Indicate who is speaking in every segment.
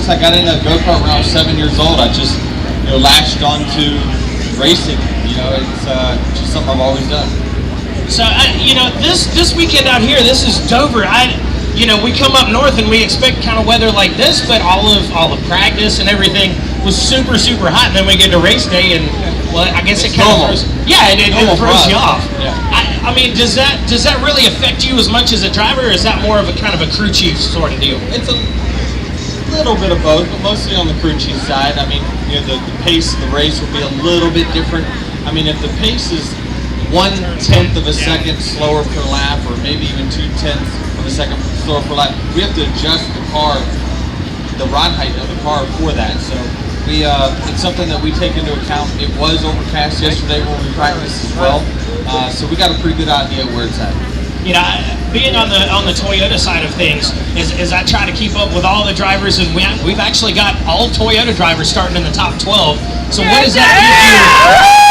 Speaker 1: since I got into go-kart when I was 7 years old, I just, latched onto racing. It's just something I've always done.
Speaker 2: So, this weekend out here, this is Dover. We come up north and we expect kind of weather like this, but all the practice and everything was super, super hot. And then we get to race day, and well, I guess it kind of throws. Yeah, it throws you off. Yeah. I mean, does that really affect you as much as a driver, or is that more of a kind of a crew chief sort of deal?
Speaker 1: It's a little bit of both, but mostly on the crew chief side. I mean, the pace of the race will be a little bit different. I mean, if the pace is 1/10 of a second slower per lap, or maybe even 2/10 of a second slower per lap, we have to adjust the car, the rod height of the car for that. So it's something that we take into account. It was overcast yesterday when we practiced as well, so we got a pretty good idea where it's at.
Speaker 2: Being on the Toyota side of things, is I try to keep up with all the drivers, and we've actually got all Toyota drivers starting in the top 12. So what does that give you?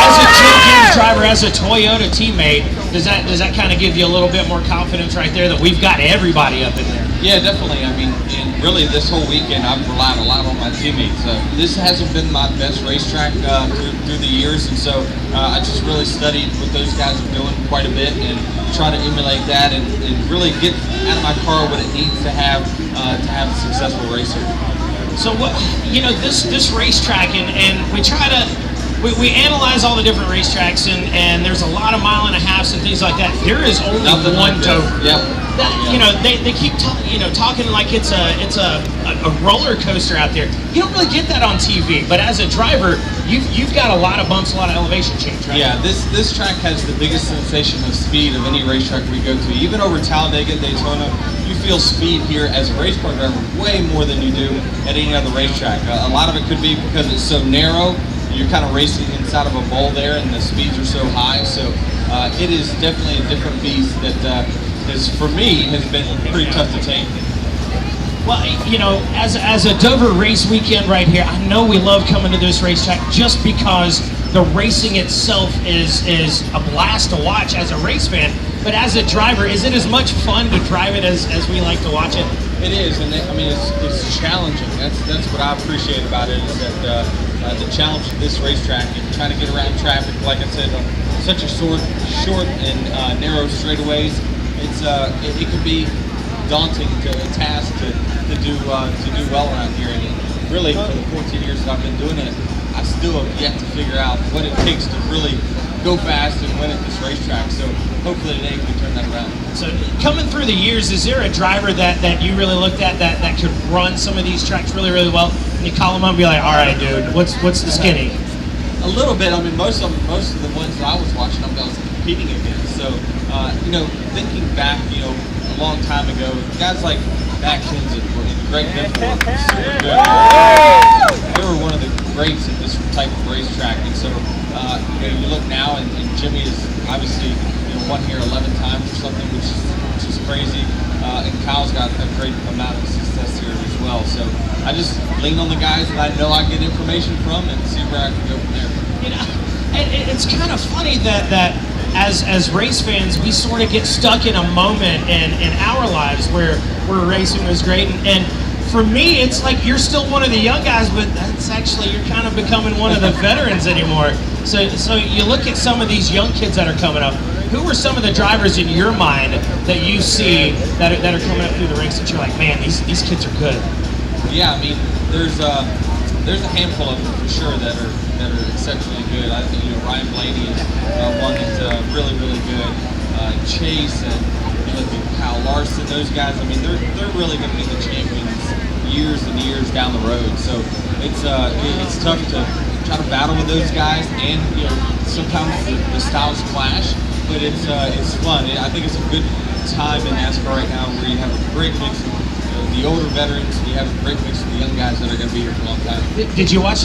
Speaker 2: As a Jenkins driver, as a Toyota teammate, does that kind of give you a little bit more confidence right there that we've got everybody up in there?
Speaker 1: Yeah, definitely. I mean, and really this whole weekend I've relied a lot on my teammates. This hasn't been my best racetrack through the years, and so I just really studied what those guys are doing quite a bit and try to emulate that and really get out of my car what it needs to have a successful race here.
Speaker 2: So this racetrack, and we try to. We analyze all the different racetracks, and there's a lot of mile and a halves and things like that. There is only one Dover.
Speaker 1: Yep.
Speaker 2: They keep talking like it's a roller coaster out there. You don't really get that on TV, but as a driver, you've got a lot of bumps, a lot of elevation change, right?
Speaker 1: Yeah, this track has the biggest sensation of speed of any racetrack we go to. Even over Talladega, Daytona, you feel speed here as a race car driver way more than you do at any other racetrack. A lot of it could be because it's so narrow. You're kind of racing inside of a bowl there, and the speeds are so high. So it is definitely a different beast that for me, has been pretty tough to tame.
Speaker 2: Well, as a Dover race weekend right here, I know we love coming to this racetrack just because the racing itself is a blast to watch as a race fan. But as a driver, is it as much fun to drive it as we like to watch it?
Speaker 1: It is, and it's challenging. That's what I appreciate about it, is that the challenge of this racetrack and trying to get around traffic, like I said, on such a short and narrow straightaways. It can be daunting to a task to do well around here. And really, for the 14 years that I've been doing it, I still have yet to figure out what it takes to really go fast and win at this racetrack. So hopefully today we can turn that around.
Speaker 2: So coming through the years, is there a driver that you really looked at that could run some of these tracks really, really well? And you call them up and be like, all right, dude, what's the skinny?
Speaker 1: A little bit. I mean, most of the ones that I was watching, I was competing against. So, thinking back, a long time ago, guys like Matt Kenseth and Greg Biffle were super good. They were one of the greats at this type of racetrack. And so, you look now, and Jimmy is obviously won here 11 times or something, which is crazy. And Kyle's got a great amount of success here as well. So I just lean on the guys that I know I get information from and see where I can go from there.
Speaker 2: It's kind of funny that as race fans, we sort of get stuck in a moment in our lives where racing was great. And for me, it's like you're still one of the young guys, but that's actually, you're kind of becoming one of the veterans anymore. So you look at some of these young kids that are coming up. Who are some of the drivers in your mind that you see that are coming up through the ranks that you're like, man, these kids are good?
Speaker 1: Yeah, I mean, there's a handful of them for sure that are exceptionally good. I think Ryan Blaney is one that's really good. Chase and Kyle Larson, those guys. I mean, they're really going to be the champions years and years down the road. So it's tough to try to battle with those guys, and sometimes the styles clash. But it's fun. I think it's a good time in NASCAR right now where you have a great mix of the older veterans, and you have a great mix of the young guys that are going to be here for a long time.
Speaker 2: Did you watch